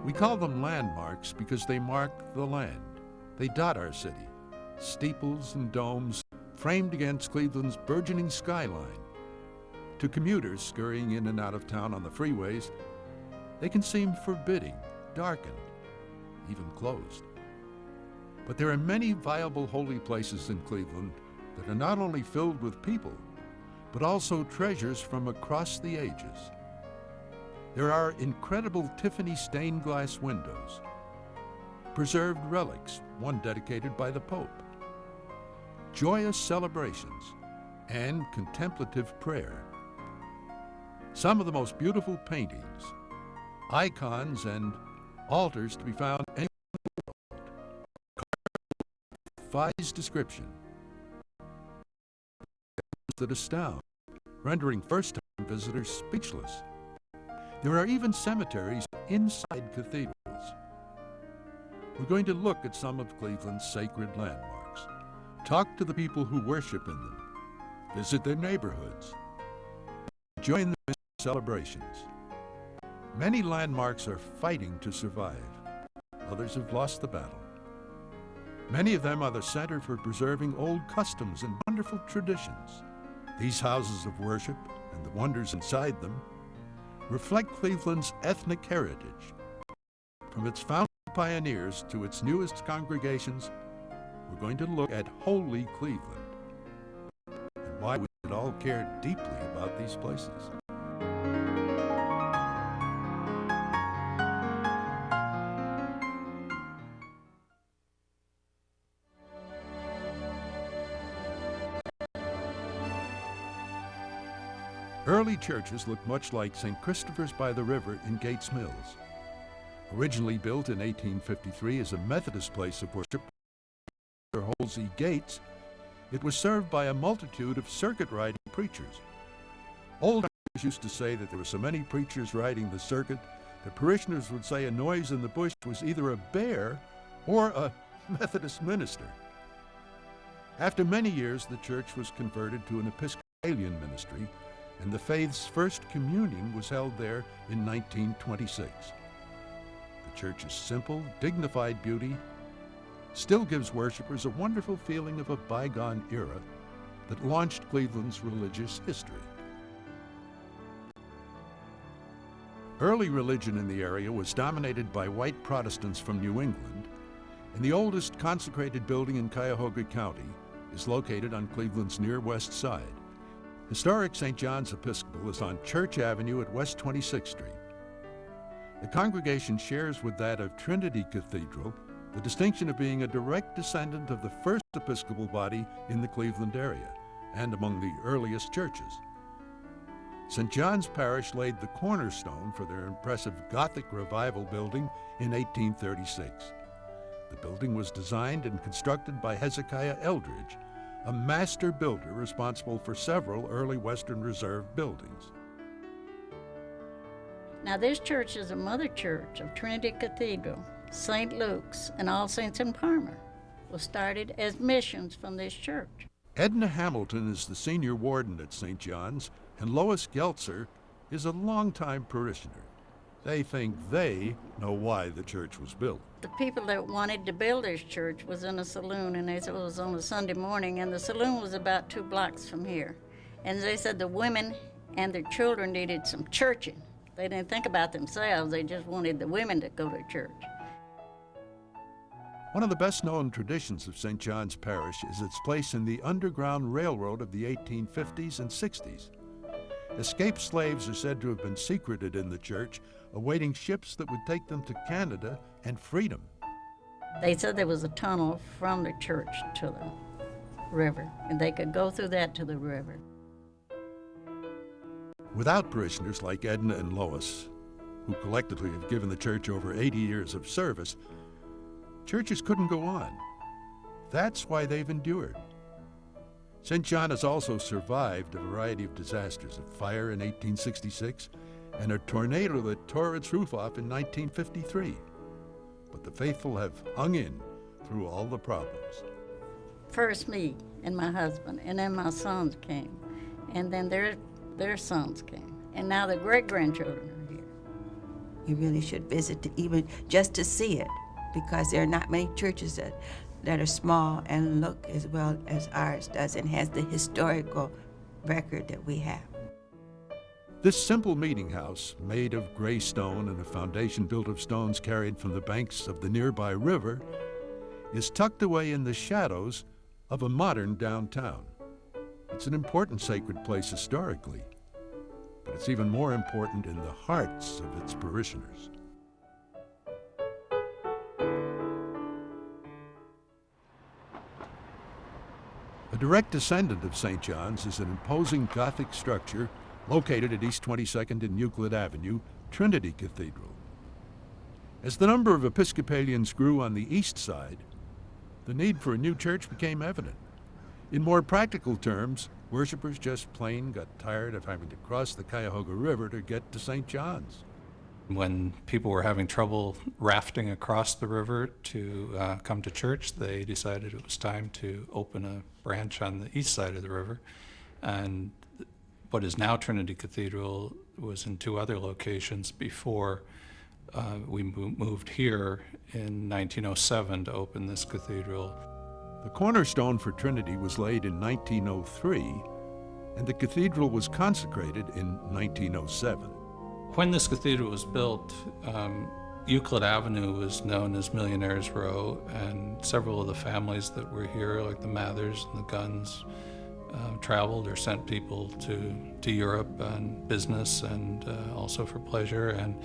We call them landmarks because they mark the land. They dot our city, steeples and domes framed against Cleveland's burgeoning skyline. To commuters scurrying in and out of town on the freeways, they can seem forbidding, darkened, even closed. But there are many viable holy places in Cleveland that are not only filled with people, but also treasures from across the ages. There are incredible Tiffany stained glass windows, preserved relics, one dedicated by the Pope, joyous celebrations, and contemplative prayer. Some of the most beautiful paintings, icons, and altars to be found anywhere in the world. Defies description. That astound, rendering first-time visitors speechless. There are even cemeteries inside cathedrals. We're going to look at some of Cleveland's sacred landmarks, talk to the people who worship in them, visit their neighborhoods, join them in celebrations. Many landmarks are fighting to survive. Others have lost the battle. Many of them are the center for preserving old customs and wonderful traditions. These houses of worship and the wonders inside them reflect Cleveland's ethnic heritage. From its founding pioneers to its newest congregations, we're going to look at Holy Cleveland and why we should all care deeply about these places. Early churches looked much like St. Christopher's by the River in Gates Mills. Originally built in 1853 as a Methodist place of worship, Holsey Gates, it was served by a multitude of circuit-riding preachers. Old timers used to say that there were so many preachers riding the circuit that parishioners would say a noise in the bush was either a bear or a Methodist minister. After many years, the church was converted to an Episcopalian ministry, and the faith's first communion was held there in 1926. The church's simple, dignified beauty still gives worshipers a wonderful feeling of a bygone era that launched Cleveland's religious history. Early religion in the area was dominated by white Protestants from New England, and the oldest consecrated building in Cuyahoga County is located on Cleveland's near west side. Historic St. John's Episcopal is on Church Avenue at West 26th Street. The congregation shares with that of Trinity Cathedral the distinction of being a direct descendant of the first Episcopal body in the Cleveland area and among the earliest churches. St. John's Parish laid the cornerstone for their impressive Gothic Revival building in 1836. The building was designed and constructed by Hezekiah Eldridge, a master builder responsible for several early Western Reserve buildings. Now this church is a mother church of Trinity Cathedral, St. Luke's, and All Saints in Parma. Was started as missions from this church. Edna Hamilton is the senior warden at St. John's, and Lois Geltzer is a longtime parishioner. They think they know why the church was built. The people that wanted to build this church was in a saloon, and they said it was on a Sunday morning, and the saloon was about 2 blocks from here. And they said the women and their children needed some churching. They didn't think about themselves, they just wanted the women to go to church. One of the best-known traditions of St. John's Parish is its place in the Underground Railroad of the 1850s and 60s. Escaped slaves are said to have been secreted in the church, awaiting ships that would take them to Canada and freedom. They said there was a tunnel from the church to the river, and they could go through that to the river. Without parishioners like Edna and Lois, who collectively have given the church over 80 years of service, churches couldn't go on. That's why they've endured. St. John has also survived a variety of disasters, a fire in 1866 and a tornado that tore its roof off in 1953. But the faithful have hung in through all the problems. First me and my husband, and then my sons came, and then their sons came, and now the great-grandchildren are here. You really should visit, even just to see it, because there are not many churches that are small and look as well as ours does and has the historical record that we have. This simple meeting house, made of gray stone and a foundation built of stones carried from the banks of the nearby river, is tucked away in the shadows of a modern downtown. It's an important sacred place historically, but it's even more important in the hearts of its parishioners. A direct descendant of St. John's is an imposing Gothic structure located at East 22nd and Euclid Avenue, Trinity Cathedral. As the number of Episcopalians grew on the east side, the need for a new church became evident. In more practical terms, worshipers just plain got tired of having to cross the Cuyahoga River to get to St. John's. When people were having trouble rafting across the river to come to church, they decided it was time to open a branch on the east side of the river. And what is now Trinity Cathedral was in two other locations before we moved here in 1907 to open this cathedral. The cornerstone for Trinity was laid in 1903, and the cathedral was consecrated in 1907. When this cathedral was built, Euclid Avenue was known as Millionaires Row, and several of the families that were here, like the Mathers and the Gunns, traveled or sent people to Europe on business and also for pleasure. And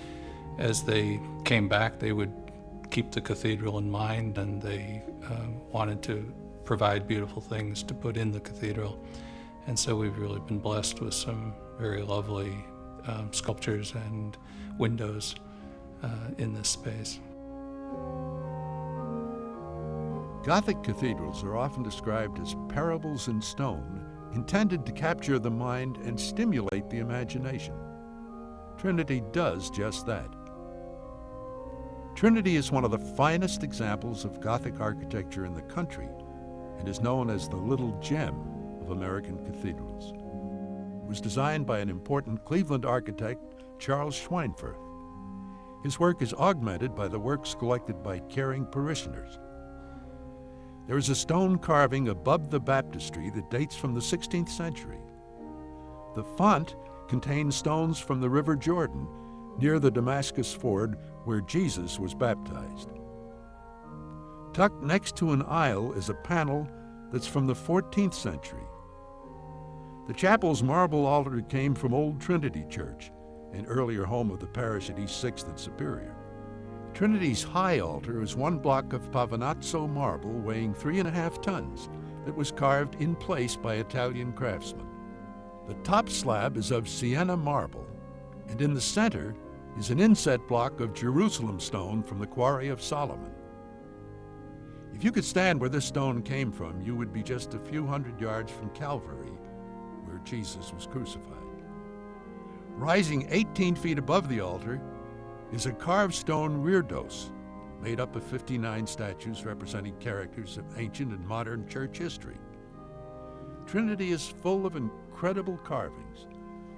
as they came back, they would keep the cathedral in mind, and they wanted to provide beautiful things to put in the cathedral. And so we've really been blessed with some very lovely sculptures and windows in this space. Gothic cathedrals are often described as parables in stone, intended to capture the mind and stimulate the imagination. Trinity does just that. Trinity is one of the finest examples of Gothic architecture in the country and is known as the Little Gem of American cathedrals. It was designed by an important Cleveland architect, Charles Schweinfurth. His work is augmented by the works collected by caring parishioners. There is a stone carving above the baptistry that dates from the 16th century. The font contains stones from the River Jordan near the Damascus Ford where Jesus was baptized. Tucked next to an aisle is a panel that's from the 14th century. The chapel's marble altar came from Old Trinity Church, an earlier home of the parish at East 6th and Superior. Trinity's high altar is one block of Pavonazzo marble weighing 3.5 tons that was carved in place by Italian craftsmen. The top slab is of Sienna marble, and in the center is an inset block of Jerusalem stone from the quarry of Solomon. If you could stand where this stone came from, you would be just a few hundred yards from Calvary, where Jesus was crucified. Rising 18 feet above the altar is a carved stone reredos, made up of 59 statues representing characters of ancient and modern church history. Trinity is full of incredible carvings.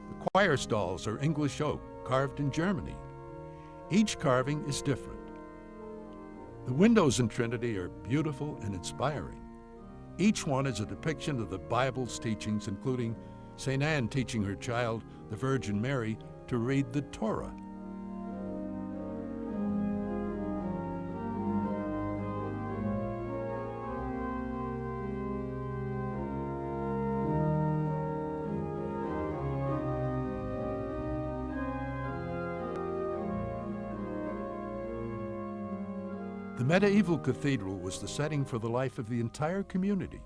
The choir stalls are English oak, carved in Germany. Each carving is different. The windows in Trinity are beautiful and inspiring. Each one is a depiction of the Bible's teachings, including St. Anne teaching her child, the Virgin Mary, to read the Torah. The medieval cathedral was the setting for the life of the entire community.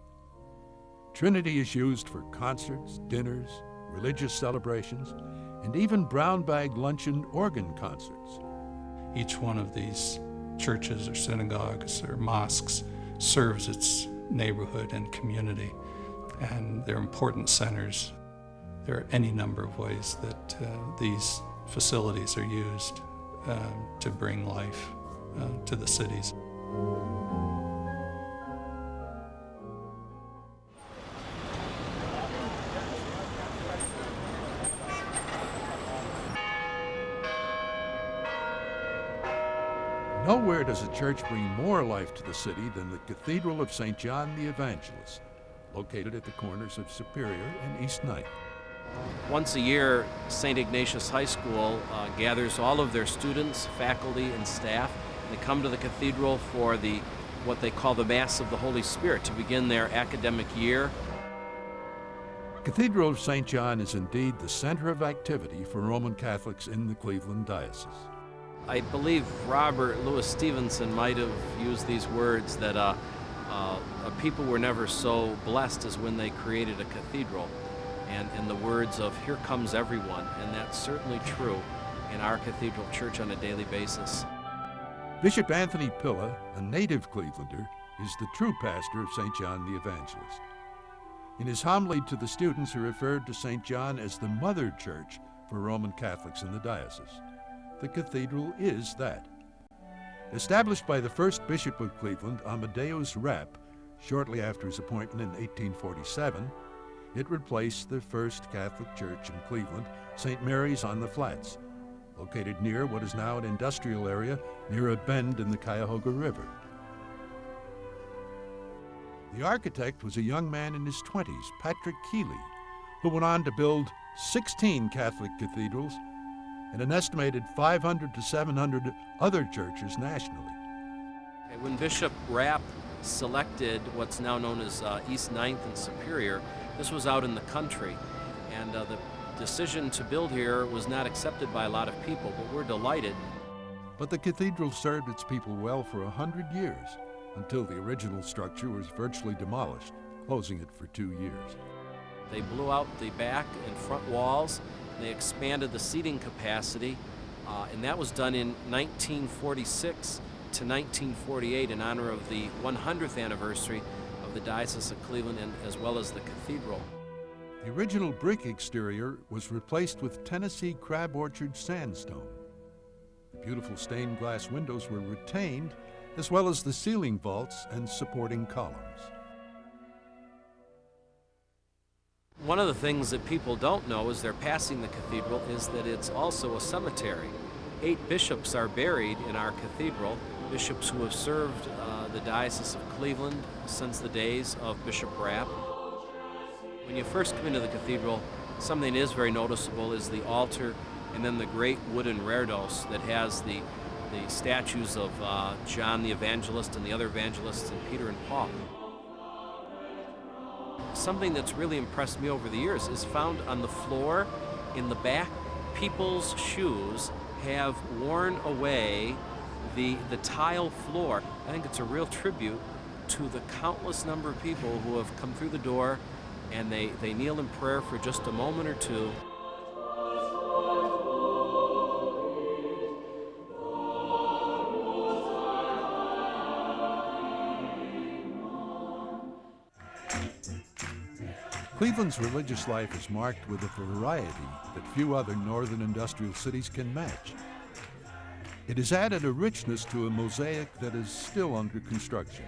Trinity is used for concerts, dinners, religious celebrations, and even brown bag luncheon organ concerts. Each one of these churches or synagogues or mosques serves its neighborhood and community, and they're important centers. There are any number of ways that these facilities are used to bring life to the cities. Nowhere does a church bring more life to the city than the Cathedral of St. John the Evangelist, located at the corners of Superior and East Ninth. Once a year, St. Ignatius High School gathers all of their students, faculty, and staff. They come to the cathedral for what they call the Mass of the Holy Spirit to begin their academic year. Cathedral of St. John is indeed the center of activity for Roman Catholics in the Cleveland Diocese. I believe Robert Louis Stevenson might have used these words that people were never so blessed as when they created a cathedral. And in the words of "Here comes everyone," and that's certainly true in our cathedral church on a daily basis. Bishop Anthony Pilla, a native Clevelander, is the true pastor of St. John the Evangelist. In his homily to the students, he referred to St. John as the mother church for Roman Catholics in the diocese. The cathedral is that. Established by the first Bishop of Cleveland, Amadeus Rapp, shortly after his appointment in 1847, it replaced the first Catholic church in Cleveland, St. Mary's on the Flats, located near what is now an industrial area near a bend in the Cuyahoga River. The architect was a young man in his 20s, Patrick Keeley, who went on to build 16 Catholic cathedrals and an estimated 500 to 700 other churches nationally. When Bishop Rapp selected what's now known as East Ninth and Superior, this was out in the country, and the decision to build here was not accepted by a lot of people, but we're delighted. But the cathedral served its people well for 100 years, until the original structure was virtually demolished, closing it for 2 years. They blew out the back and front walls, and they expanded the seating capacity, and that was done in 1946 to 1948 in honor of the 100th anniversary of the Diocese of Cleveland, and as well as the cathedral. The original brick exterior was replaced with Tennessee crab orchard sandstone. The beautiful stained glass windows were retained, as well as the ceiling vaults and supporting columns. One of the things that people don't know as they're passing the cathedral is that it's also a cemetery. 8 bishops are buried in our cathedral, bishops who have served the Diocese of Cleveland since the days of Bishop Rapp. When you first come into the cathedral, something that is very noticeable is the altar and then the great wooden reredos that has the statues of John the Evangelist and the other evangelists and Peter and Paul. Something that's really impressed me over the years is found on the floor in the back. People's shoes have worn away the tile floor. I think it's a real tribute to the countless number of people who have come through the door and they kneel in prayer for just a moment or two. Cleveland's religious life is marked with a variety that few other northern industrial cities can match. It has added a richness to a mosaic that is still under construction.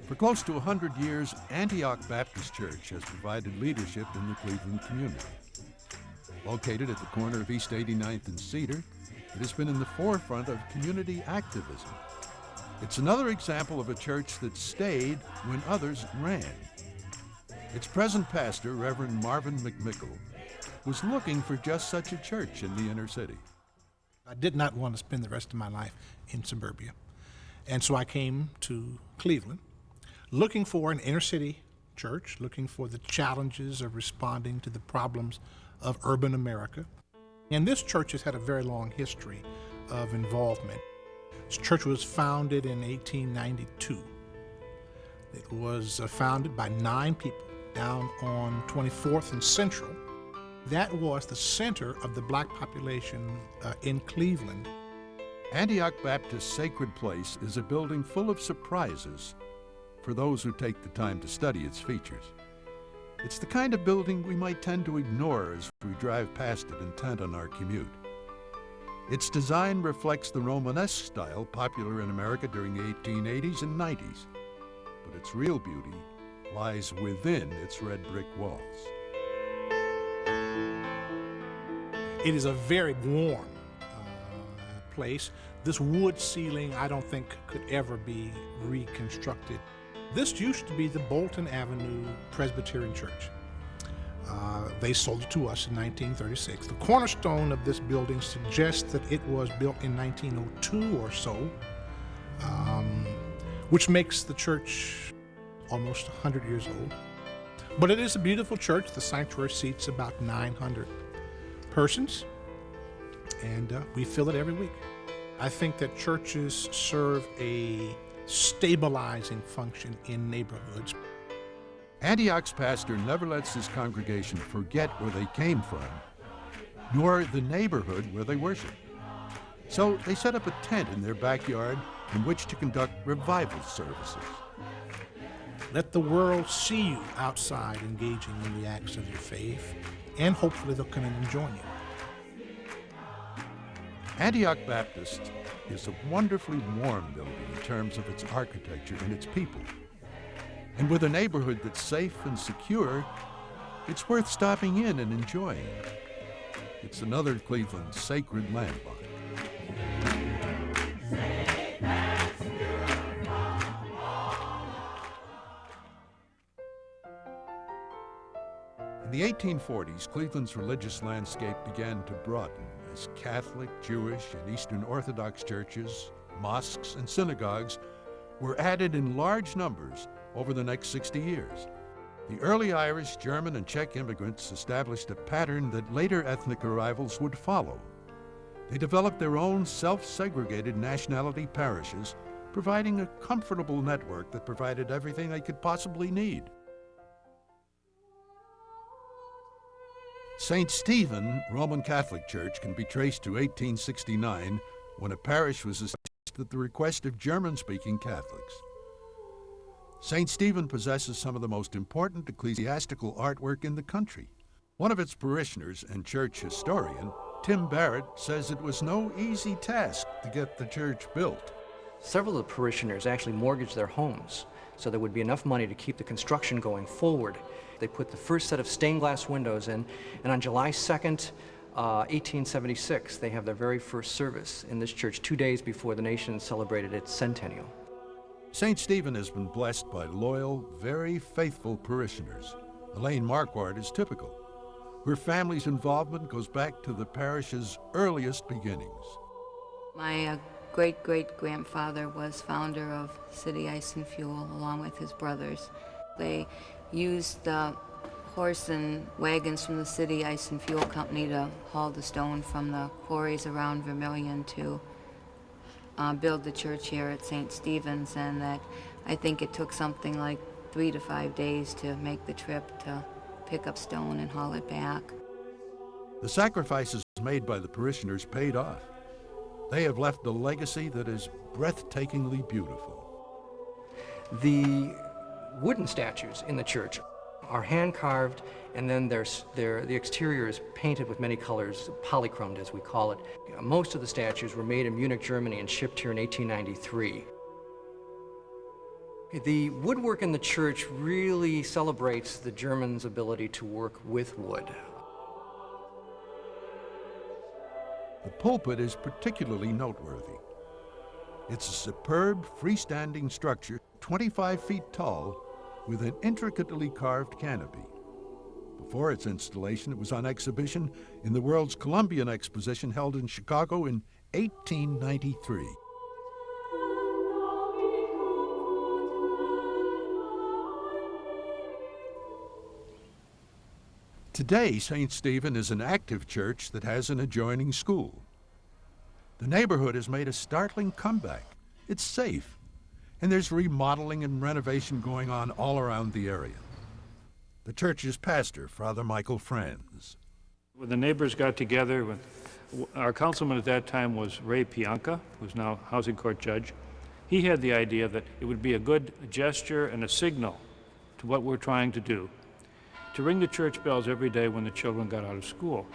For close to 100 years, Antioch Baptist Church has provided leadership in the Cleveland community. Located at the corner of East 89th and Cedar, it has been in the forefront of community activism. It's another example of a church that stayed when others ran. Its present pastor, Reverend Marvin McMickle, was looking for just such a church in the inner city. I did not want to spend the rest of my life in suburbia. And so I came to Cleveland looking for an inner city church, looking for the challenges of responding to the problems of urban America. And this church has had a very long history of involvement. This church was founded in 1892. It was founded by 9 people down on 24th and Central. That was the center of the black population in Cleveland. Antioch Baptist Sacred Place is a building full of surprises for those who take the time to study its features. It's the kind of building we might tend to ignore as we drive past it intent on our commute. Its design reflects the Romanesque style popular in America during the 1880s and 90s, but its real beauty lies within its red brick walls. It is a very warm place. This wood ceiling, I don't think could ever be reconstructed. This used to be the Bolton Avenue Presbyterian Church. They sold it to us in 1936. The cornerstone of this building suggests that it was built in 1902 or so, which makes the church almost 100 years old. But it is a beautiful church. The sanctuary seats about 900 persons, and we fill it every week. I think that churches serve a stabilizing function in neighborhoods. Antioch's pastor never lets his congregation forget where they came from, nor the neighborhood where they worship. So they set up a tent in their backyard in which to conduct revival services. Let the world see you outside engaging in the acts of your faith, and hopefully they'll come in and join you. Antioch Baptist is a wonderfully warm building in terms of its architecture and its people. And with a neighborhood that's safe and secure, it's worth stopping in and enjoying. It's another Cleveland sacred landmark. In the 1840s, Cleveland's religious landscape began to broaden as Catholic, Jewish, and Eastern Orthodox churches, mosques, and synagogues were added in large numbers over the next 60 years. The early Irish, German, and Czech immigrants established a pattern that later ethnic arrivals would follow. They developed their own self-segregated nationality parishes, providing a comfortable network that provided everything they could possibly need. St. Stephen Roman Catholic Church can be traced to 1869, when a parish was established at the request of German-speaking Catholics. St. Stephen possesses some of the most important ecclesiastical artwork in the country. One of its parishioners and church historian, Tim Barrett, says it was no easy task to get the church built. Several of the parishioners actually mortgaged their homes so there would be enough money to keep the construction going forward. They put the first set of stained glass windows in, and on July 2nd, 1876, they have their very first service in this church 2 days before the nation celebrated its centennial. St. Stephen has been blessed by loyal, very faithful parishioners. Elaine Marquardt is typical. Her family's involvement goes back to the parish's earliest beginnings. My great-great-grandfather was founder of City Ice and Fuel along with his brothers. They used the horse and wagons from the City Ice and Fuel Company to haul the stone from the quarries around Vermilion to build the church here at St. Stephen's, and that I think it took something like 3 to 5 days to make the trip to pick up stone and haul it back. The sacrifices made by the parishioners paid off. They have left a legacy that is breathtakingly beautiful. The wooden statues in the church are hand-carved, and then the exterior is painted with many colors, polychromed as we call it. Most of the statues were made in Munich, Germany, and shipped here in 1893. The woodwork in the church really celebrates the Germans' ability to work with wood. The pulpit is particularly noteworthy. It's a superb freestanding structure, 25 feet tall, with an intricately carved canopy. Before its installation, it was on exhibition in the World's Columbian Exposition held in Chicago in 1893. Today, St. Stephen is an active church that has an adjoining school. The neighborhood has made a startling comeback. It's safe, and there's remodeling and renovation going on all around the area. The church's pastor, Father Michael Franz. When the neighbors got together, our councilman at that time was Ray Pianca, who's now housing court judge. He had the idea that it would be a good gesture and a signal to what we're trying to do, to ring the church bells every day when the children got out of school,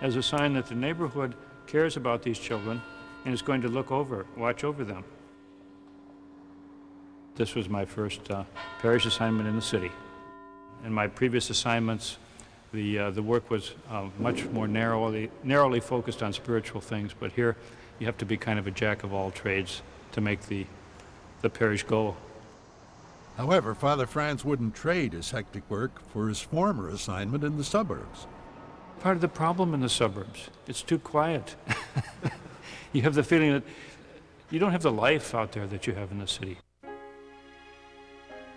as a sign that the neighborhood cares about these children and is going to watch over them. This was my first parish assignment in the city. In my previous assignments, The work was much more narrowly focused on spiritual things, but here you have to be kind of a jack of all trades to make the parish go. However, Father Franz wouldn't trade his hectic work for his former assignment in the suburbs. Part of the problem in the suburbs, it's too quiet. You have the feeling that you don't have the life out there that you have in the city.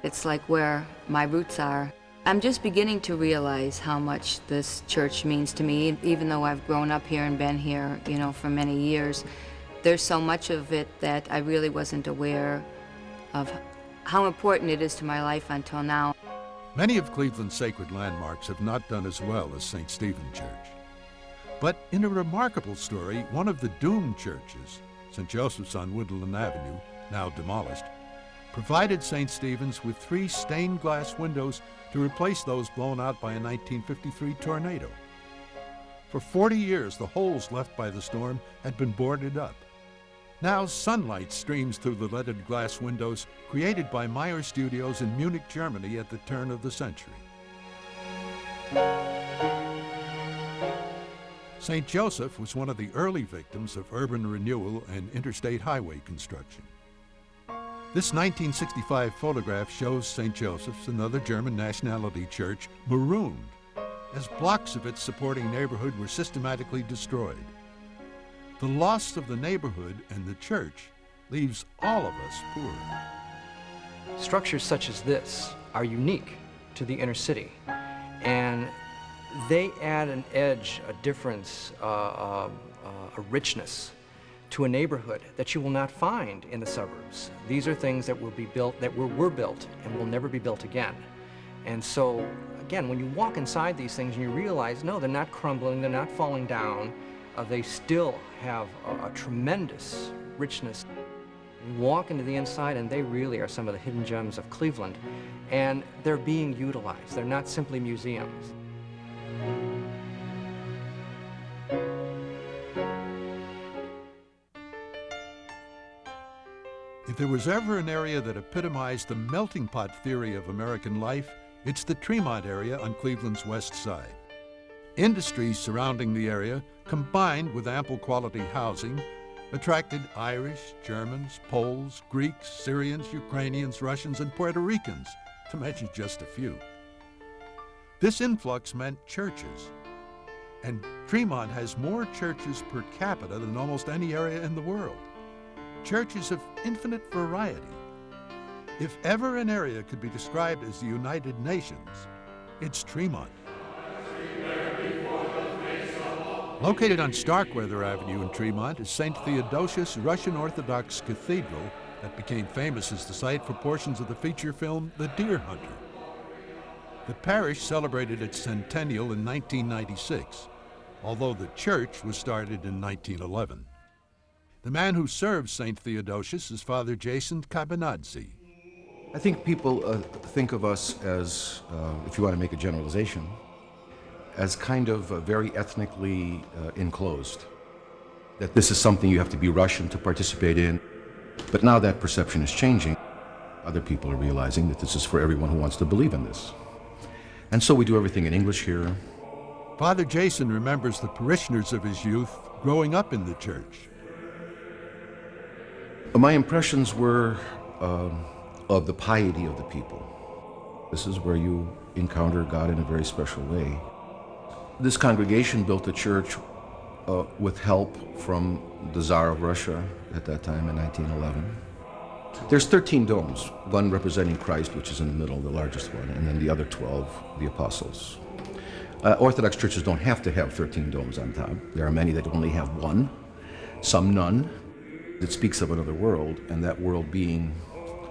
It's like where my roots are. I'm just beginning to realize how much this church means to me, even though I've grown up here and been here, for many years. There's so much of it that I really wasn't aware of how important it is to my life until now. Many of Cleveland's sacred landmarks have not done as well as St. Stephen Church. But in a remarkable story, one of the doomed churches, St. Joseph's on Woodland Avenue, now demolished, provided St. Stephen's with 3 stained glass windows to replace those blown out by a 1953 tornado. For 40 years, the holes left by the storm had been boarded up. Now sunlight streams through the leaded glass windows created by Meyer Studios in Munich, Germany at the turn of the century. St. Joseph was one of the early victims of urban renewal and interstate highway construction. This 1965 photograph shows St. Joseph's, another German nationality church, marooned as blocks of its supporting neighborhood were systematically destroyed. The loss of the neighborhood and the church leaves all of us poor. Structures such as this are unique to the inner city, and they add an edge, a difference, a richness to a neighborhood that you will not find in the suburbs. These are things that will be built, that were built and will never be built again. And so, again, when you walk inside these things and you realize, no, they're not crumbling, they're not falling down, they still have a tremendous richness. You walk into the inside and they really are some of the hidden gems of Cleveland, and they're being utilized. They're not simply museums. If there was ever an area that epitomized the melting pot theory of American life, it's the Tremont area on Cleveland's west side. Industries surrounding the area, combined with ample quality housing, attracted Irish, Germans, Poles, Greeks, Syrians, Ukrainians, Russians, and Puerto Ricans, to mention just a few. This influx meant churches, and Tremont has more churches per capita than almost any area in the world. Churches of infinite variety. If ever an area could be described as the United Nations, it's Tremont. Located on Starkweather Avenue in Tremont is St. Theodosius Russian Orthodox Cathedral that became famous as the site for portions of the feature film The Deer Hunter. The parish celebrated its centennial in 1996, although the church was started in 1911. The man who serves St. Theodosius is Father Jason Cabanadzi. I think people think of us as, if you want to make a generalization, as kind of very ethnically enclosed. That this is something you have to be Russian to participate in. But now that perception is changing. Other people are realizing that this is for everyone who wants to believe in this. And so we do everything in English here. Father Jason remembers the parishioners of his youth growing up in the church. My impressions were of the piety of the people. This is where you encounter God in a very special way. This congregation built a church with help from the Tsar of Russia at that time in 1911. There's 13 domes, one representing Christ, which is in the middle, the largest one, and then the other 12, the apostles. Orthodox churches don't have to have 13 domes on top. There are many that only have one, some none. It speaks of another world, and that world being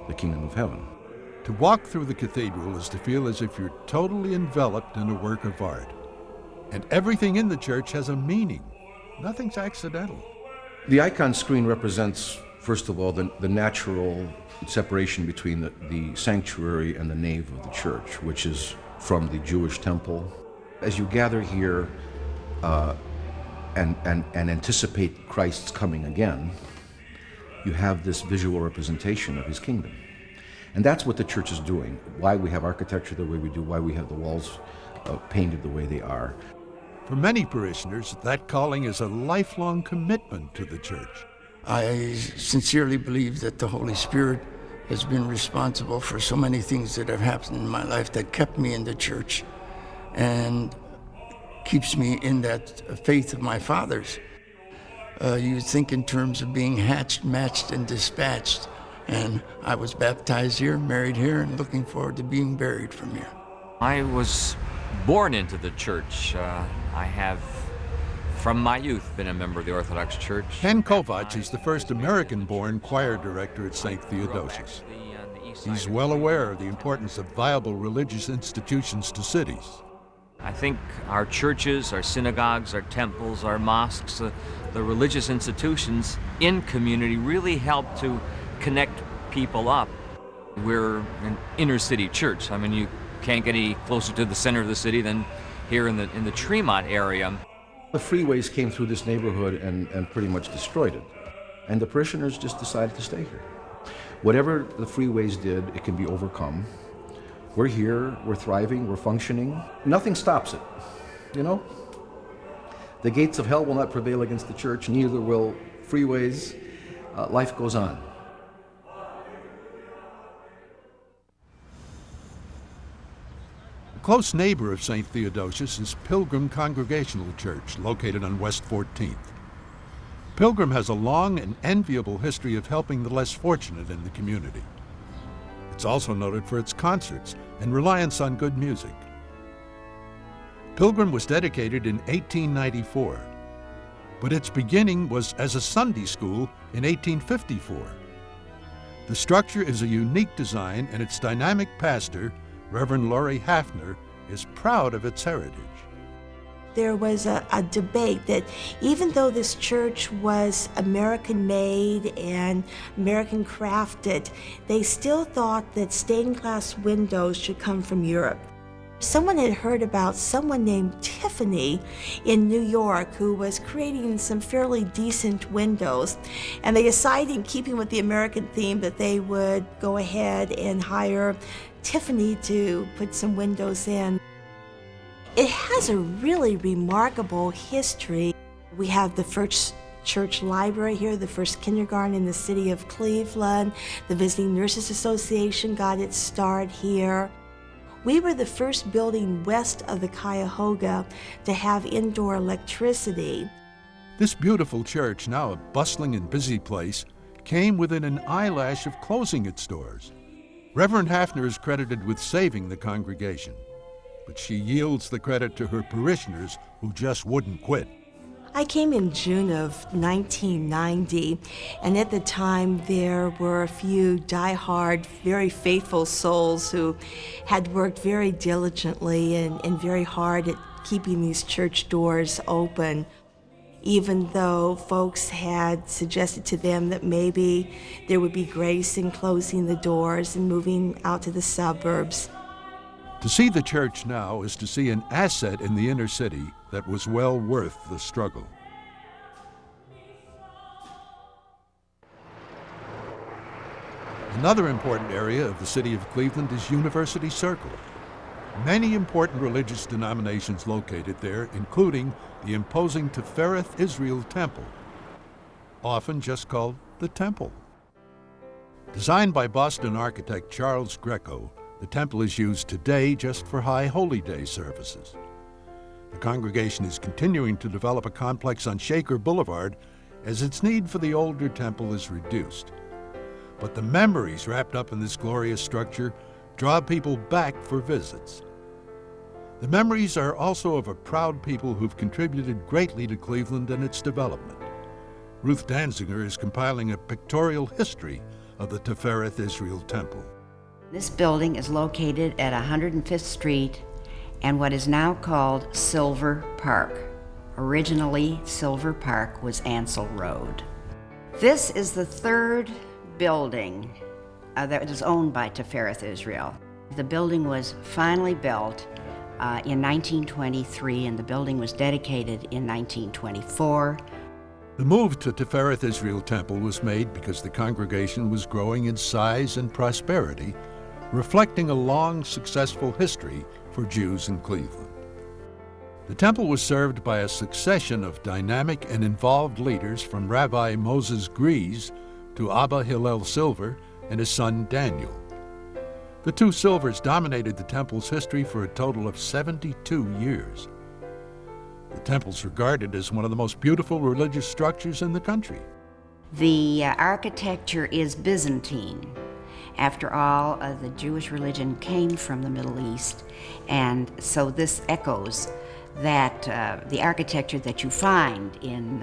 the kingdom of heaven. To walk through the cathedral is to feel as if you're totally enveloped in a work of art. And everything in the church has a meaning. Nothing's accidental. The icon screen represents, first of all, the natural separation between the sanctuary and the nave of the church, which is from the Jewish temple. As you gather here and anticipate Christ's coming again, you have this visual representation of his kingdom. And that's what the church is doing, why we have architecture the way we do, why we have the walls painted the way they are. For many parishioners, that calling is a lifelong commitment to the church. I sincerely believe that the Holy Spirit has been responsible for so many things that have happened in my life that kept me in the church and keeps me in that faith of my fathers. You think in terms of being hatched, matched, and dispatched. And I was baptized here, married here, and looking forward to being buried from here. I was born into the church. I have, from my youth, been a member of the Orthodox Church. Ken Kovacs is the first American-born choir director at St. Theodosius. He's well aware of the importance of viable religious institutions to cities. I think our churches, our synagogues, our temples, our mosques, the religious institutions in community really help to connect people up. We're an inner city church. I mean, you can't get any closer to the center of the city than here in the Tremont area. The freeways came through this neighborhood and pretty much destroyed it. And the parishioners just decided to stay here. Whatever the freeways did, it can be overcome. We're here, we're thriving, we're functioning. Nothing stops it, you know? The gates of hell will not prevail against the church, neither will freeways. Life goes on. A close neighbor of St. Theodosius is Pilgrim Congregational Church, located on West 14th. Pilgrim has a long and enviable history of helping the less fortunate in the community. It's also noted for its concerts and reliance on good music. Pilgrim was dedicated in 1894, but its beginning was as a Sunday school in 1854. The structure is a unique design, and its dynamic pastor, Reverend Laurie Hafner, is proud of its heritage. There was a debate that even though this church was American-made and American-crafted, they still thought that stained glass windows should come from Europe. Someone had heard about someone named Tiffany in New York who was creating some fairly decent windows, and they decided, in keeping with the American theme, that they would go ahead and hire Tiffany to put some windows in. It has a really remarkable history. We have the first church library here, the first kindergarten in the city of Cleveland. The Visiting Nurses Association got its start here. We were the first building west of the Cuyahoga to have indoor electricity. This beautiful church, now a bustling and busy place, came within an eyelash of closing its doors. Reverend Hafner is credited with saving the congregation, but she yields the credit to her parishioners who just wouldn't quit. I came in June of 1990, and at the time there were a few die-hard, very faithful souls who had worked very diligently and very hard at keeping these church doors open, even though folks had suggested to them that maybe there would be grace in closing the doors and moving out to the suburbs. To see the church now is to see an asset in the inner city that was well worth the struggle. Another important area of the city of Cleveland is University Circle. Many important religious denominations located there, including the imposing Tifereth Israel Temple, often just called the Temple. Designed by Boston architect Charles Greco, the temple is used today just for High Holy Day services. The congregation is continuing to develop a complex on Shaker Boulevard as its need for the older temple is reduced. But the memories wrapped up in this glorious structure draw people back for visits. The memories are also of a proud people who've contributed greatly to Cleveland and its development. Ruth Danziger is compiling a pictorial history of the Tifereth Israel Temple. This building is located at 105th Street and what is now called Silver Park. Originally, Silver Park was Ansel Road. This is the third building that is owned by Tifereth Israel. The building was finally built in 1923, and the building was dedicated in 1924. The move to Tifereth Israel Temple was made because the congregation was growing in size and prosperity, reflecting a long, successful history for Jews in Cleveland. The temple was served by a succession of dynamic and involved leaders, from Rabbi Moses Grease to Abba Hillel Silver and his son Daniel. The two Silvers dominated the temple's history for a total of 72 years. The temple's regarded as one of the most beautiful religious structures in the country. The architecture is Byzantine. After all, the Jewish religion came from the Middle East, and so this echoes that the architecture that you find in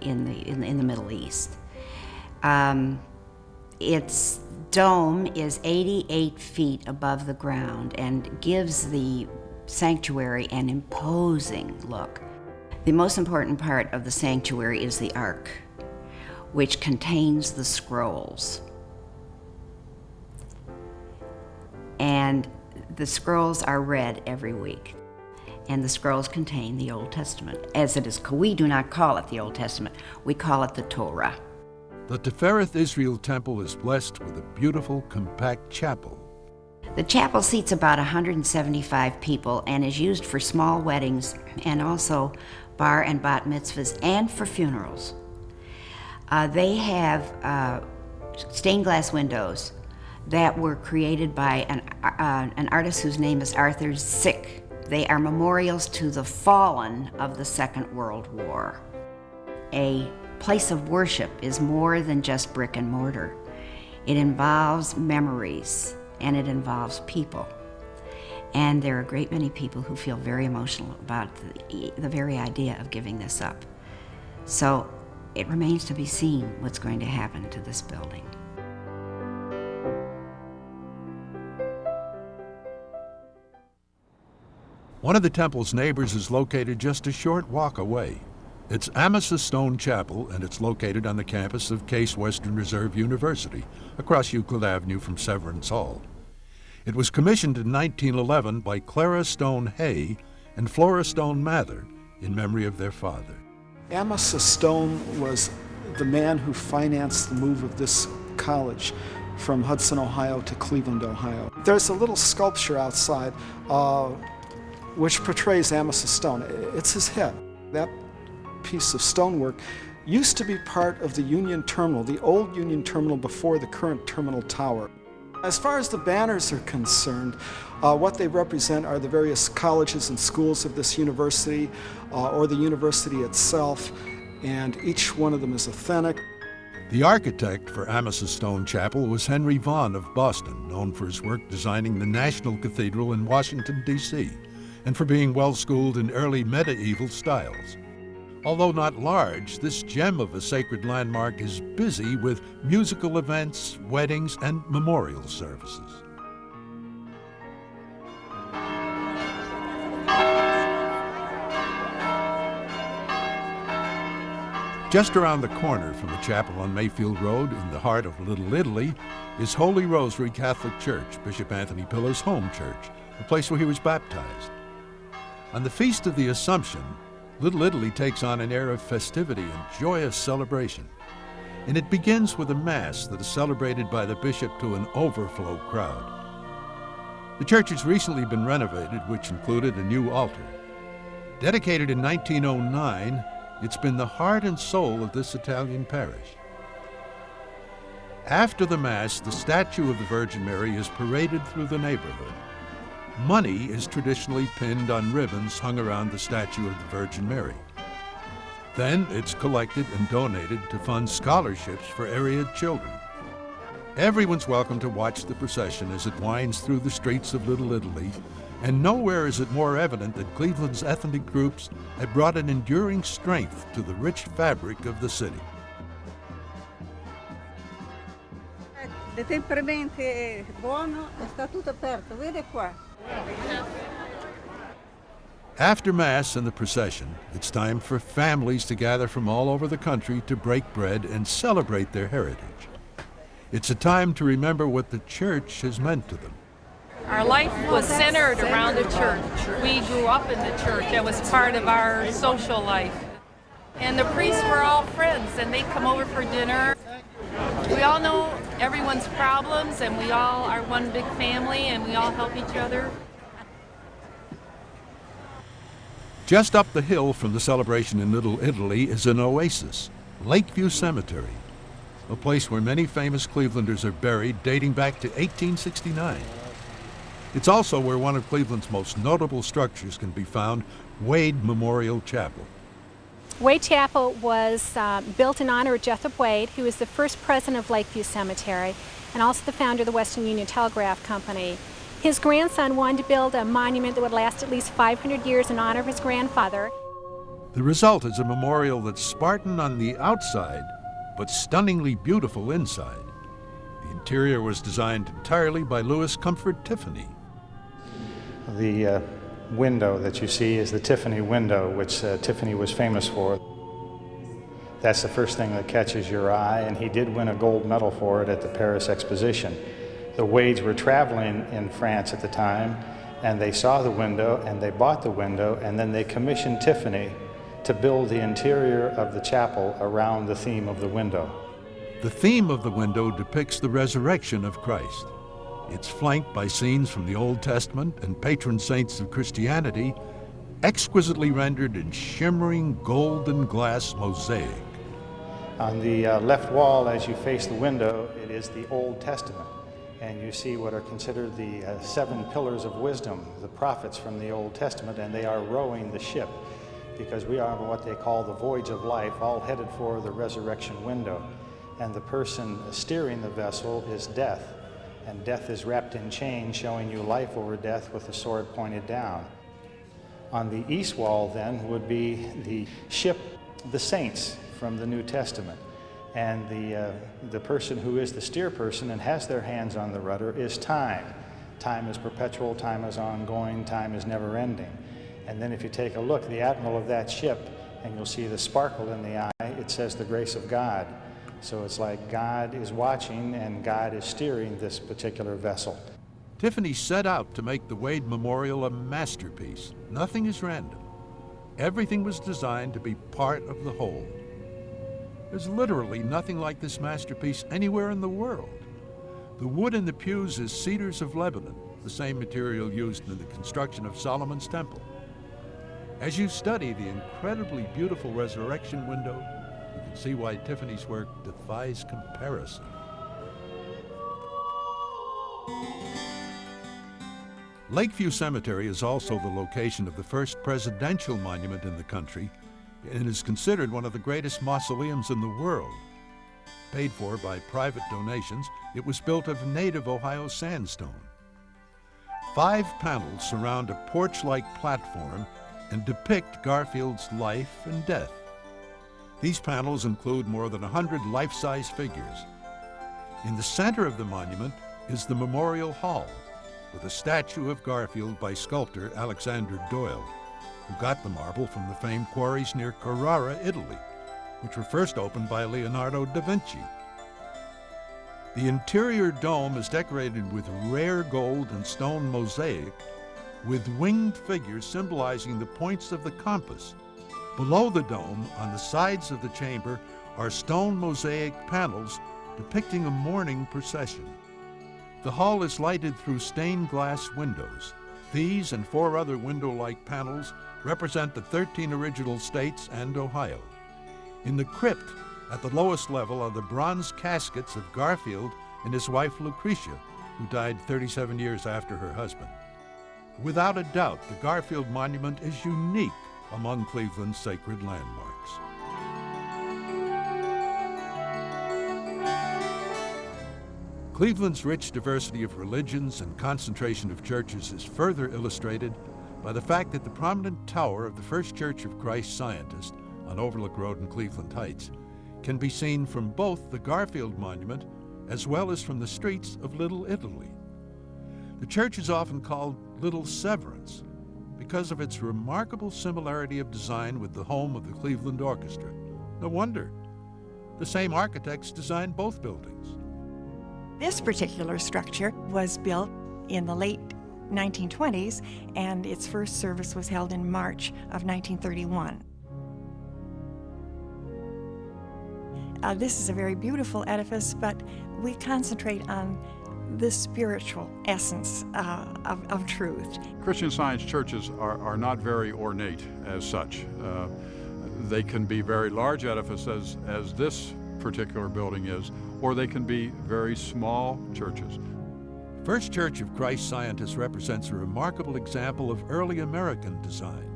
the Middle East. Its dome is 88 feet above the ground and gives the sanctuary an imposing look. The most important part of the sanctuary is the Ark, which contains the scrolls. And the scrolls are read every week. And the scrolls contain the Old Testament. As it is, we do not call it the Old Testament, we call it the Torah. The Tifereth Israel Temple is blessed with a beautiful, compact chapel. The chapel seats about 175 people and is used for small weddings and also bar and bat mitzvahs and for funerals. They have stained glass windows that were created by an artist whose name is Arthur Zick. They are memorials to the fallen of the Second World War. A place of worship is more than just brick and mortar. It involves memories and it involves people. And there are a great many people who feel very emotional about the very idea of giving this up. So it remains to be seen what's going to happen to this building. One of the temple's neighbors is located just a short walk away. It's Amasa Stone Chapel, and it's located on the campus of Case Western Reserve University, across Euclid Avenue from Severance Hall. It was commissioned in 1911 by Clara Stone Hay and Flora Stone Mather in memory of their father. Amasa Stone was the man who financed the move of this college from Hudson, Ohio to Cleveland, Ohio. There's a little sculpture outside which portrays Amasa Stone. It's his head. That piece of stonework used to be part of the Union Terminal, the old Union Terminal before the current terminal tower. As far as the banners are concerned, what they represent are the various colleges and schools of this university, or the university itself, and each one of them is authentic. The architect for Amasa Stone Chapel was Henry Vaughan of Boston, known for his work designing the National Cathedral in Washington, D.C., and for being well-schooled in early medieval styles. Although not large, this gem of a sacred landmark is busy with musical events, weddings, and memorial services. Just around the corner from the chapel on Mayfield Road in the heart of Little Italy is Holy Rosary Catholic Church, Bishop Anthony Pillar's home church, the place where he was baptized. On the Feast of the Assumption, Little Italy takes on an air of festivity and joyous celebration. And it begins with a Mass that is celebrated by the bishop to an overflow crowd. The church has recently been renovated, which included a new altar. Dedicated in 1909, it's been the heart and soul of this Italian parish. After the Mass, the statue of the Virgin Mary is paraded through the neighborhood. Money is traditionally pinned on ribbons hung around the statue of the Virgin Mary. Then it's collected and donated to fund scholarships for area children. Everyone's welcome to watch the procession as it winds through the streets of Little Italy, and nowhere is it more evident that Cleveland's ethnic groups have brought an enduring strength to the rich fabric of the city. Le temperamento è buono e sta tutto aperto, vede qua. After Mass and the procession, it's time for families to gather from all over the country to break bread and celebrate their heritage. It's a time to remember what the church has meant to them. Our life was centered around the church. We grew up in the church. That was part of our social life. And the priests were all friends, and they'd come over for dinner. We all know everyone's problems, and we all are one big family, and we all help each other. Just up the hill from the celebration in Little Italy is an oasis, Lakeview Cemetery, a place where many famous Clevelanders are buried dating back to 1869. It's also where one of Cleveland's most notable structures can be found, Wade Memorial Chapel. Wade Chapel was built in honor of Jethro Wade, who was the first president of Lakeview Cemetery and also the founder of the Western Union Telegraph Company. His grandson wanted to build a monument that would last at least 500 years in honor of his grandfather. The result is a memorial that's Spartan on the outside, but stunningly beautiful inside. The interior was designed entirely by Louis Comfort Tiffany. The window that you see is the Tiffany window, which Tiffany was famous for. That's the first thing that catches your eye, and he did win a gold medal for it at the Paris Exposition. The Wades were traveling in France at the time, and they saw the window, and they bought the window, and then they commissioned Tiffany to build the interior of the chapel around the theme of the window. The theme of the window depicts the resurrection of Christ. It's flanked by scenes from the Old Testament and patron saints of Christianity, exquisitely rendered in shimmering golden glass mosaic. On the left wall, as you face the window, it is the Old Testament, and you see what are considered the 7 pillars of wisdom, the prophets from the Old Testament, and they are rowing the ship, because we are what they call the voyage of life, all headed for the resurrection window. And the person steering the vessel is death, and death is wrapped in chains, showing you life over death with the sword pointed down. On the east wall, then, would be the ship, the saints from the New Testament. And the person who is the steer person and has their hands on the rudder is time. Time is perpetual, time is ongoing, time is never ending. And then if you take a look, the admiral of that ship, and you'll see the sparkle in the eye, it says the grace of God. So it's like God is watching and God is steering this particular vessel. Tiffany set out to make the Wade Memorial a masterpiece. Nothing is random. Everything was designed to be part of the whole. There's literally nothing like this masterpiece anywhere in the world. The wood in the pews is cedars of Lebanon, the same material used in the construction of Solomon's Temple. As you study the incredibly beautiful resurrection window, you can see why Tiffany's work defies comparison. Lakeview Cemetery is also the location of the first presidential monument in the country and is considered one of the greatest mausoleums in the world. Paid for by private donations, it was built of native Ohio sandstone. 5 panels surround a porch-like platform and depict Garfield's life and death. These panels include more than 100 life-size figures. In the center of the monument is the Memorial Hall, with a statue of Garfield by sculptor Alexander Doyle, who got the marble from the famed quarries near Carrara, Italy, which were first opened by Leonardo da Vinci. The interior dome is decorated with rare gold and stone mosaic, with winged figures symbolizing the points of the compass. Below the dome, on the sides of the chamber, are stone mosaic panels depicting a mourning procession. The hall is lighted through stained glass windows. These and 4 other window-like panels represent the 13 original states and Ohio. In the crypt, at the lowest level, are the bronze caskets of Garfield and his wife Lucretia, who died 37 years after her husband. Without a doubt, the Garfield Monument is unique among Cleveland's sacred landmarks. Cleveland's rich diversity of religions and concentration of churches is further illustrated by the fact that the prominent tower of the First Church of Christ Scientist on Overlook Road in Cleveland Heights can be seen from both the Garfield Monument as well as from the streets of Little Italy. The church is often called Little Severance because of its remarkable similarity of design with the home of the Cleveland Orchestra. No wonder. The same architects designed both buildings. This particular structure was built in the late 1920s, and its first service was held in March of 1931. This is a very beautiful edifice, but we concentrate on the spiritual essence of truth. Christian Science churches are not very ornate as such. They can be very large edifices, as this particular building is, or they can be very small churches. First Church of Christ Scientists represents a remarkable example of early American design.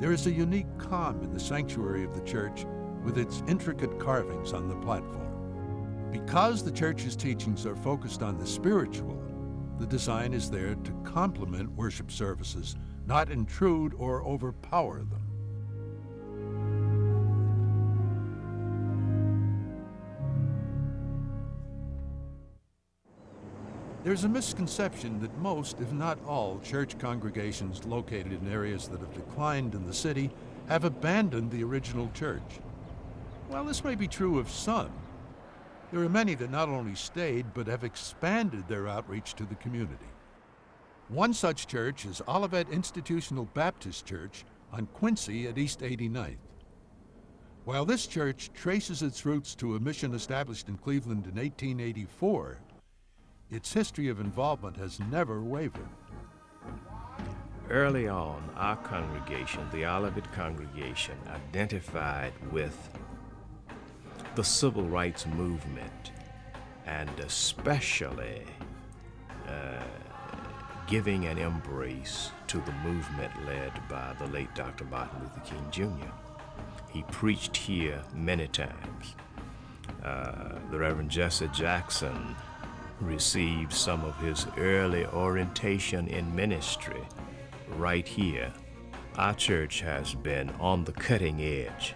There is a unique calm in the sanctuary of the church with its intricate carvings on the platform. Because the church's teachings are focused on the spiritual, the design is there to complement worship services, not intrude or overpower them. There's a misconception that most, if not all, church congregations located in areas that have declined in the city have abandoned the original church. While this may be true of some, there are many that not only stayed, but have expanded their outreach to the community. One such church is Olivet Institutional Baptist Church on Quincy at East 89th. While this church traces its roots to a mission established in Cleveland in 1884, its history of involvement has never wavered. Early on, our congregation, the Olivet congregation, identified with the civil rights movement, and especially giving an embrace to the movement led by the late Dr. Martin Luther King Jr. He preached here many times. The Reverend Jesse Jackson received some of his early orientation in ministry right here. Our church has been on the cutting edge.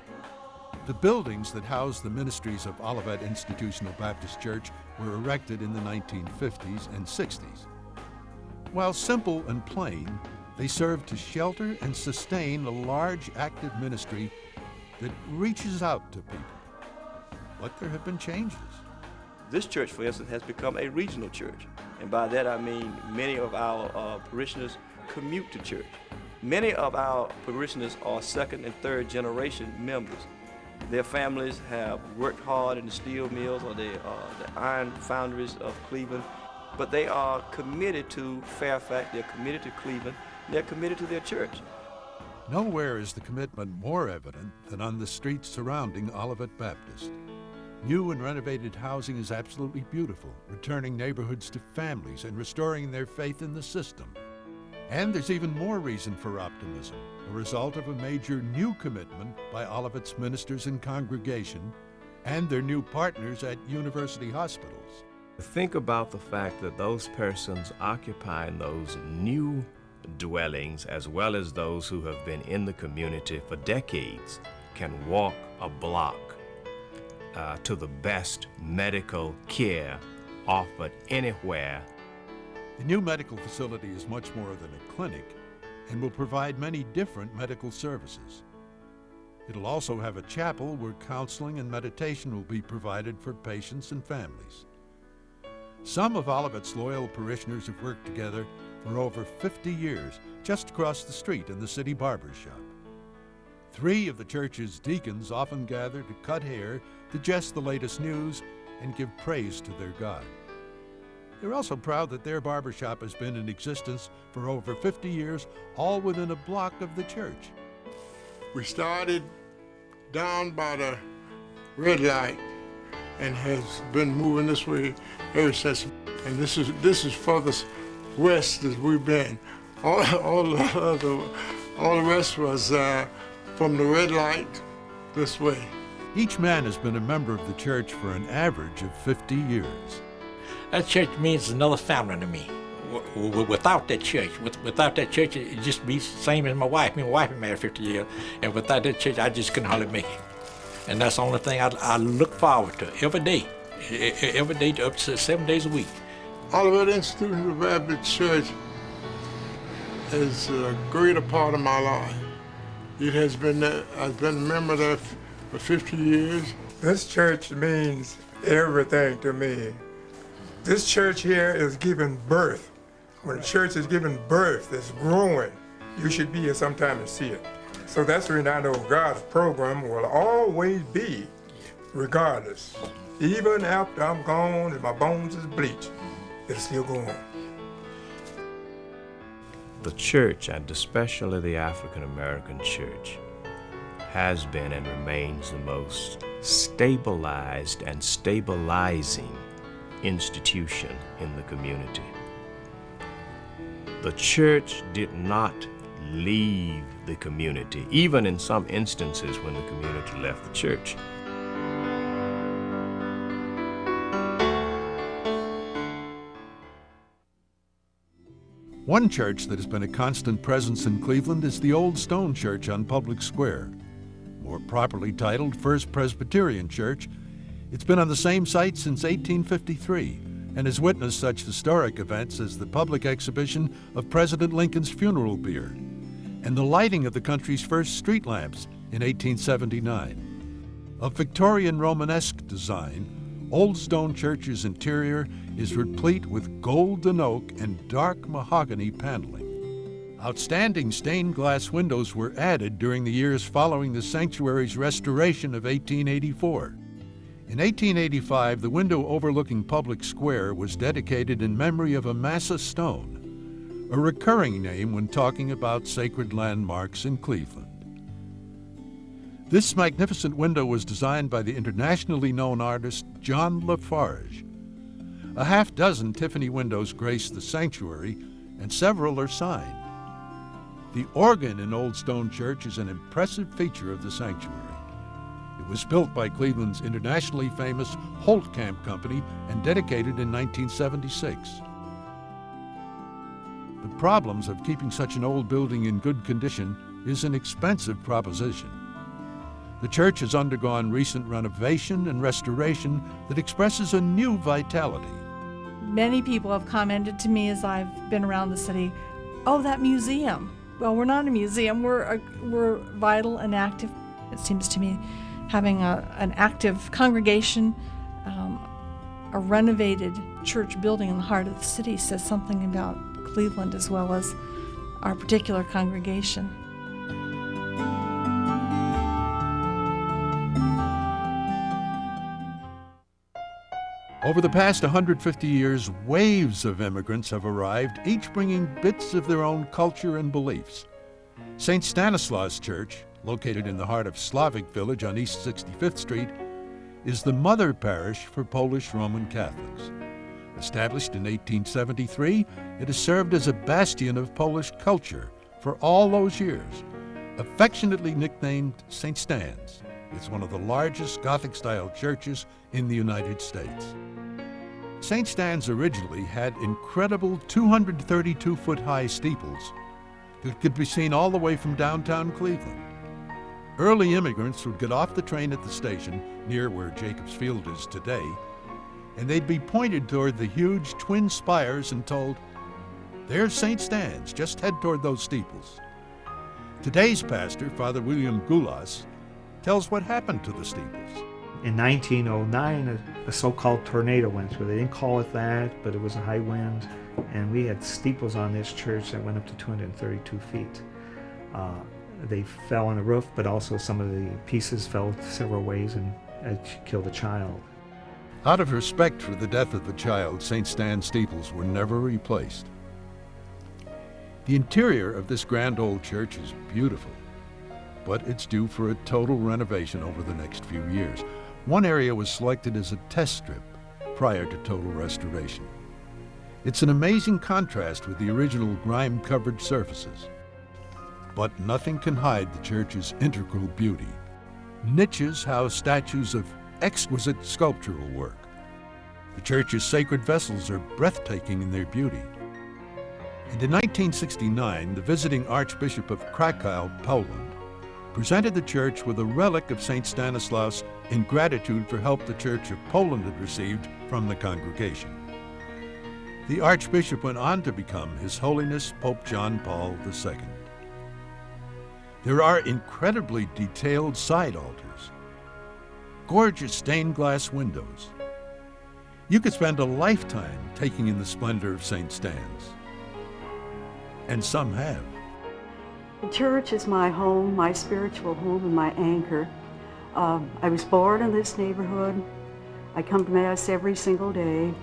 The buildings that house the ministries of Olivet Institutional Baptist Church were erected in the 1950s and 60s. While simple and plain, they serve to shelter and sustain a large active ministry that reaches out to people. But there have been changes. This church, for instance, has become a regional church. And by that I mean many of our parishioners commute to church. Many of our parishioners are second and third generation members. Their families have worked hard in the steel mills or the iron foundries of Cleveland, but they are committed to Fairfax, they're committed to Cleveland, they're committed to their church. Nowhere is the commitment more evident than on the streets surrounding Olivet Baptist. New and renovated housing is absolutely beautiful, returning neighborhoods to families and restoring their faith in the system. And there's even more reason for optimism, a result of a major new commitment by Olivet's ministers and congregation and their new partners at university hospitals. Think about the fact that those persons occupying those new dwellings, as well as those who have been in the community for decades, can walk a block to the best medical care offered anywhere. The new medical facility is much more than a clinic and will provide many different medical services. It'll also have a chapel where counseling and meditation will be provided for patients and families. Some of Olivet's loyal parishioners have worked together for over 50 years just across the street in the city barber shop. 3 of the church's deacons often gather to cut hair, digest the latest news, and give praise to their God. They're also proud that their barbershop has been in existence for over 50 years, all within a block of the church. We started down by the red light and has been moving this way ever since. And this is furthest west as we've been. All the rest was from the red light this way. Each man has been a member of the church for an average of 50 years. That church means another family to me. Without that church, it'd just be the same as my wife. My wife been married 50 years, and without that church, I just couldn't hardly make it. And that's the only thing I look forward to every day up to 7 days a week. Olivet Institutional Baptist Church is a greater part of my life. It has been there. I've been a member there for 50 years. This church means everything to me. This church here is giving birth. When a church is giving birth, it's growing, you should be here sometime to see it. So that's the reason I know God's program will always be, regardless. Even after I'm gone and my bones is bleached, it'll still go on. The church, and especially the African American church, has been and remains the most stabilized and stabilizing institution in the community. The church did not leave the community, even in some instances when the community left the church. One church that has been a constant presence in Cleveland is the Old Stone Church on Public Square. More properly titled First Presbyterian Church, it's been on the same site since 1853 and has witnessed such historic events as the public exhibition of President Lincoln's funeral bier and the lighting of the country's first street lamps in 1879. Of Victorian Romanesque design, Old Stone Church's interior is replete with golden oak and dark mahogany paneling. Outstanding stained glass windows were added during the years following the sanctuary's restoration of 1884. In 1885, the window overlooking Public Square was dedicated in memory of Amasa Stone, a recurring name when talking about sacred landmarks in Cleveland. This magnificent window was designed by the internationally known artist John Lafarge. A half dozen Tiffany windows grace the sanctuary, and several are signed. The organ in Old Stone Church is an impressive feature of the sanctuary. It was built by Cleveland's internationally famous Holtkamp Company and dedicated in 1976. The problems of keeping such an old building in good condition is an expensive proposition. The church has undergone recent renovation and restoration that expresses a new vitality. Many people have commented to me as I've been around the city, oh, that museum. Well, we're not a museum, we're vital and active. It seems to me having an active congregation, a renovated church building in the heart of the city says something about Cleveland as well as our particular congregation. Over the past 150 years, waves of immigrants have arrived, each bringing bits of their own culture and beliefs. St. Stanislaus Church, located in the heart of Slavic Village on East 65th Street, is the mother parish for Polish Roman Catholics. Established in 1873, it has served as a bastion of Polish culture for all those years. Affectionately nicknamed St. Stan's, it's one of the largest Gothic-style churches in the United States. St. Stan's originally had incredible 232-foot-high steeples that could be seen all the way from downtown Cleveland. Early immigrants would get off the train at the station, near where Jacobs Field is today, and they'd be pointed toward the huge twin spires and told, "There's St. Stan's, just head toward those steeples." Today's pastor, Father William Gulas, tells what happened to the steeples. In 1909, a so-called tornado went through. They didn't call it that, but it was a high wind, and we had steeples on this church that went up to 232 feet. They fell on the roof, but also some of the pieces fell several ways and killed a child. Out of respect for the death of the child, St. Stan's steeples were never replaced. The interior of this grand old church is beautiful, but it's due for a total renovation over the next few years. One area was selected as a test strip prior to total restoration. It's an amazing contrast with the original grime-covered surfaces. But nothing can hide the church's integral beauty. Niches house statues of exquisite sculptural work. The church's sacred vessels are breathtaking in their beauty. And in 1969, the visiting Archbishop of Krakow, Poland, presented the church with a relic of St. Stanislaus in gratitude for help the Church of Poland had received from the congregation. The Archbishop went on to become His Holiness Pope John Paul II. There are incredibly detailed side altars, gorgeous stained glass windows. You could spend a lifetime taking in the splendor of St. Stan's. And some have. The church is my home, my spiritual home, and my anchor. I was born in this neighborhood. I come to Mass every single day.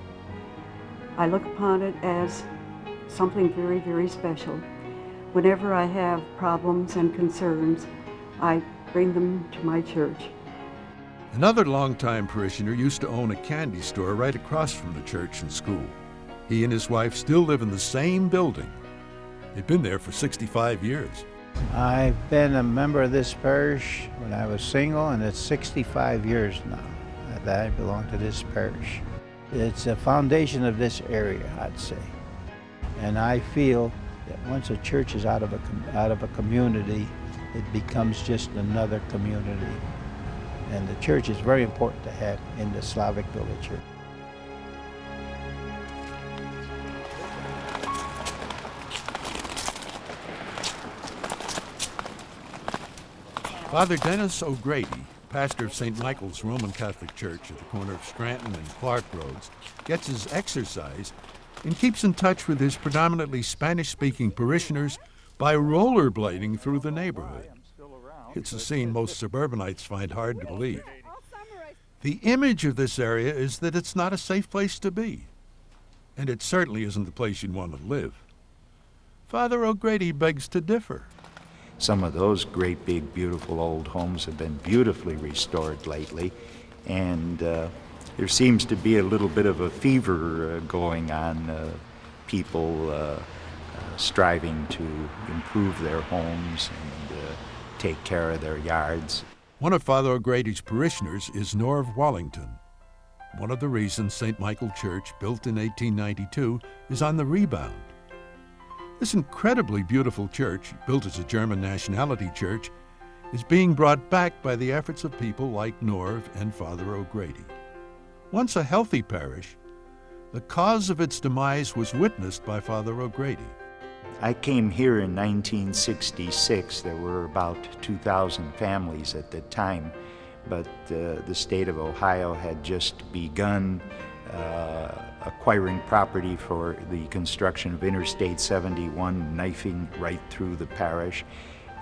I look upon it as something very, very special. Whenever I have problems and concerns, I bring them to my church. Another longtime parishioner used to own a candy store right across from the church and school. He and his wife still live in the same building. They've been there for 65 years. I've been a member of this parish when I was single, and it's 65 years now that I belong to this parish. It's a foundation of this area, I'd say. And I feel that once a church is out of a community, it becomes just another community. And the church is very important to have in the Slavic village here. Father Dennis O'Grady, pastor of St. Michael's Roman Catholic Church at the corner of Scranton and Clark Roads, gets his exercise and keeps in touch with his predominantly Spanish-speaking parishioners by rollerblading through the neighborhood. It's a scene most suburbanites find hard to believe. The image of this area is that it's not a safe place to be, and it certainly isn't the place you'd want to live. Father O'Grady begs to differ. Some of those great big beautiful old homes have been beautifully restored lately, and there seems to be a little bit of a fever going on, people striving to improve their homes and take care of their yards. One of Father O'Grady's parishioners is Norv Wallington. One of the reasons St. Michael Church, built in 1892, is on the rebound. This incredibly beautiful church, built as a German nationality church, is being brought back by the efforts of people like Norv and Father O'Grady. Once a healthy parish, the cause of its demise was witnessed by Father O'Grady. I came here in 1966. There were about 2,000 families at the time, but the state of Ohio had just begun acquiring property for the construction of Interstate 71, knifing right through the parish,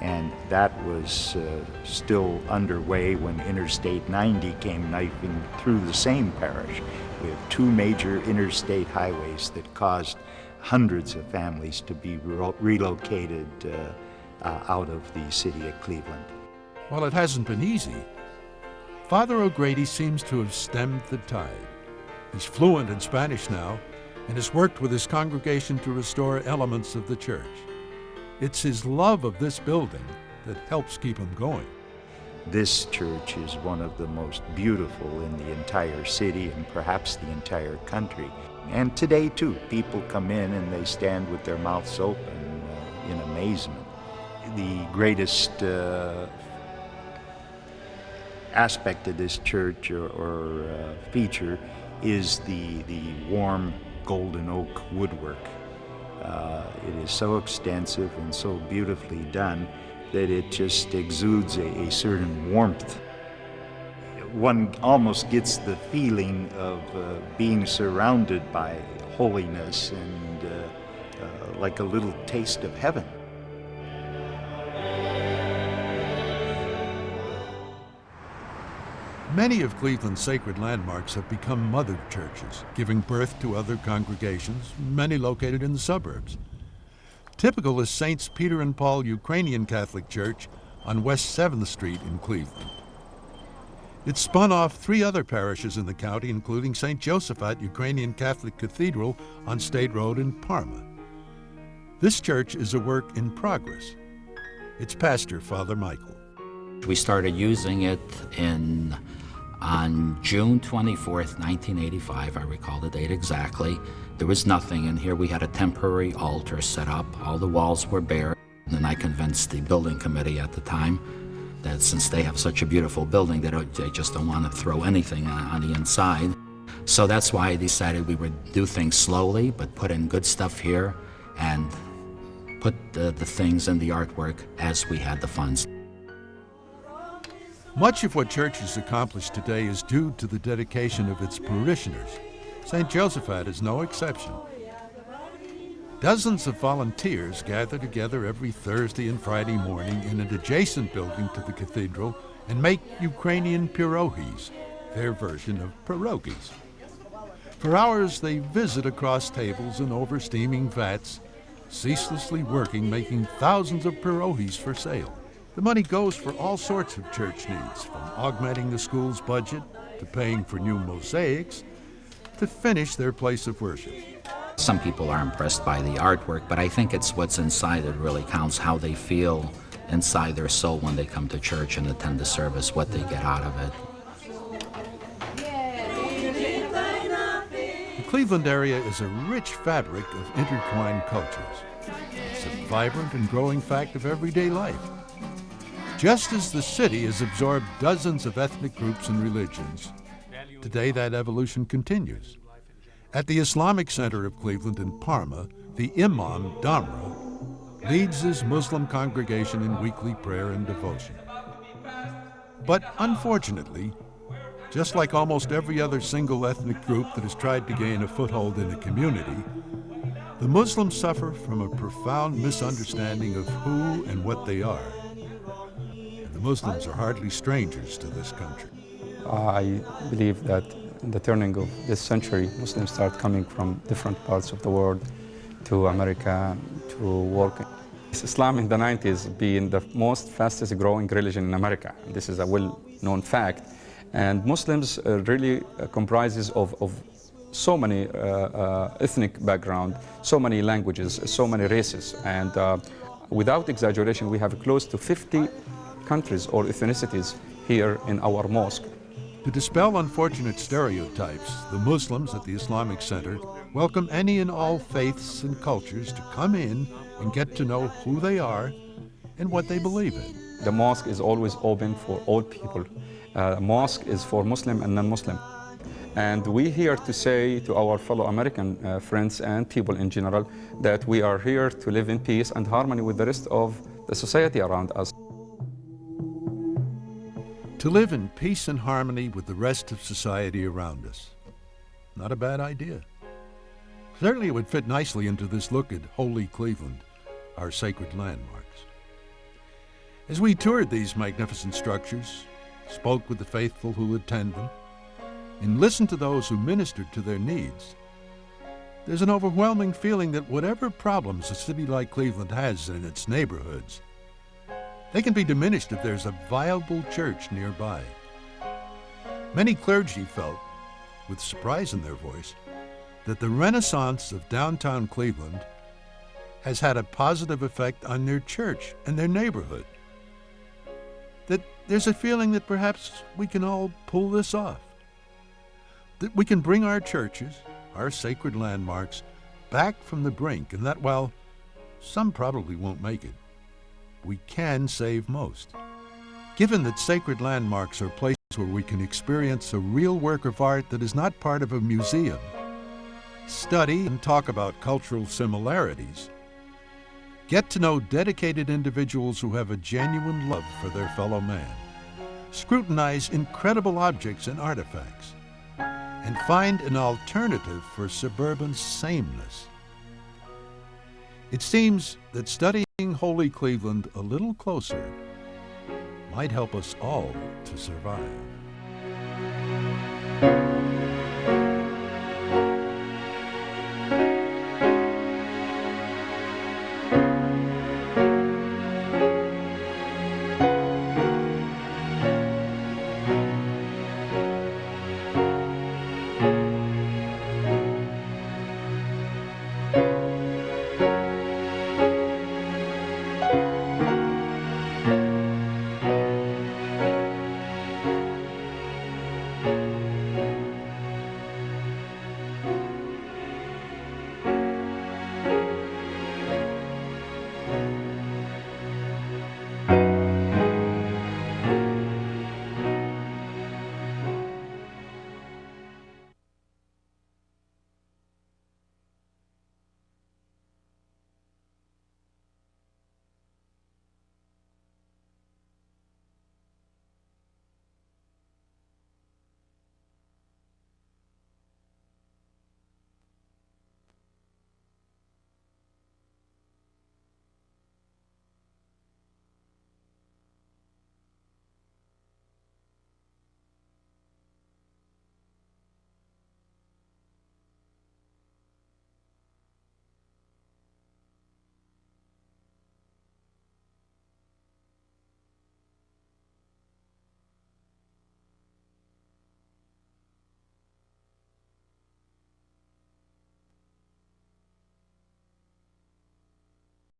and that was still underway when Interstate 90 came knifing through the same parish. We have two major interstate highways that caused hundreds of families to be relocated out of the city of Cleveland. While it hasn't been easy, Father O'Grady seems to have stemmed the tide. He's fluent in Spanish now and has worked with his congregation to restore elements of the church. It's his love of this building that helps keep him going. This church is one of the most beautiful in the entire city and perhaps the entire country. And today, too, people come in and they stand with their mouths open in amazement. The greatest aspect of this church or feature is the warm golden oak woodwork. It is so extensive and so beautifully done that it just exudes a certain warmth. One almost gets the feeling of being surrounded by holiness and like a little taste of heaven. Many of Cleveland's sacred landmarks have become mother churches, giving birth to other congregations, many located in the suburbs. Typical is Saints Peter and Paul Ukrainian Catholic Church on West 7th Street in Cleveland. It spun off three other parishes in the county, including St. Josephat Ukrainian Catholic Cathedral on State Road in Parma. This church is a work in progress. Its pastor, Father Michael. We started using it on June 24th, 1985. I recall the date exactly. There was nothing in here. We had a temporary altar set up. All the walls were bare. And I convinced the building committee at the time that since they have such a beautiful building, they just don't want to throw anything on the inside. So that's why I decided we would do things slowly, but put in good stuff here and put the things in the artwork as we had the funds. Much of what church has accomplished today is due to the dedication of its parishioners. St. Josephat is no exception. Dozens of volunteers gather together every Thursday and Friday morning in an adjacent building to the cathedral and make Ukrainian pierogies, their version of pierogies. For hours they visit across tables and over steaming vats, ceaselessly working, making thousands of pierogies for sale. The money goes for all sorts of church needs, from augmenting the school's budget to paying for new mosaics to finish their place of worship. Some people are impressed by the artwork, but I think it's what's inside that really counts, how they feel inside their soul when they come to church and attend the service, what they get out of it. The Cleveland area is a rich fabric of intertwined cultures. It's a vibrant and growing fact of everyday life. Just as the city has absorbed dozens of ethnic groups and religions, today that evolution continues. At the Islamic Center of Cleveland in Parma, the Imam Damra leads his Muslim congregation in weekly prayer and devotion. But unfortunately, just like almost every other single ethnic group that has tried to gain a foothold in a community, the Muslims suffer from a profound misunderstanding of who and what they are. And the Muslims are hardly strangers to this country. I believe that in the turning of this century, Muslims start coming from different parts of the world to America to work. Islam in the 90s being the most fastest growing religion in America. This is a well-known fact. And Muslims really comprises of so many ethnic background, so many languages, so many races. And without exaggeration, we have close to 50 countries or ethnicities here in our mosque. To dispel unfortunate stereotypes, the Muslims at the Islamic Center welcome any and all faiths and cultures to come in and get to know who they are and what they believe in. The mosque is always open for all people. Mosque is for Muslim and non-Muslim. And we're here to say to our fellow American friends and people in general that we are here to live in peace and harmony with the rest of the society around us. To live in peace and harmony with the rest of society around us. Not a bad idea. Certainly it would fit nicely into this look at Holy Cleveland, our sacred landmarks. As we toured these magnificent structures, spoke with the faithful who attend them, and listened to those who ministered to their needs, there's an overwhelming feeling that whatever problems a city like Cleveland has in its neighborhoods, they can be diminished if there's a viable church nearby. Many clergy felt, with surprise in their voice, that the renaissance of downtown Cleveland has had a positive effect on their church and their neighborhood. That there's a feeling that perhaps we can all pull this off. That we can bring our churches, our sacred landmarks, back from the brink, and that while some probably won't make it, we can save most. Given that sacred landmarks are places where we can experience a real work of art that is not part of a museum, study and talk about cultural similarities, get to know dedicated individuals who have a genuine love for their fellow man, scrutinize incredible objects and artifacts, and find an alternative for suburban sameness. It seems that studying Holy Cleveland a little closer might help us all to survive.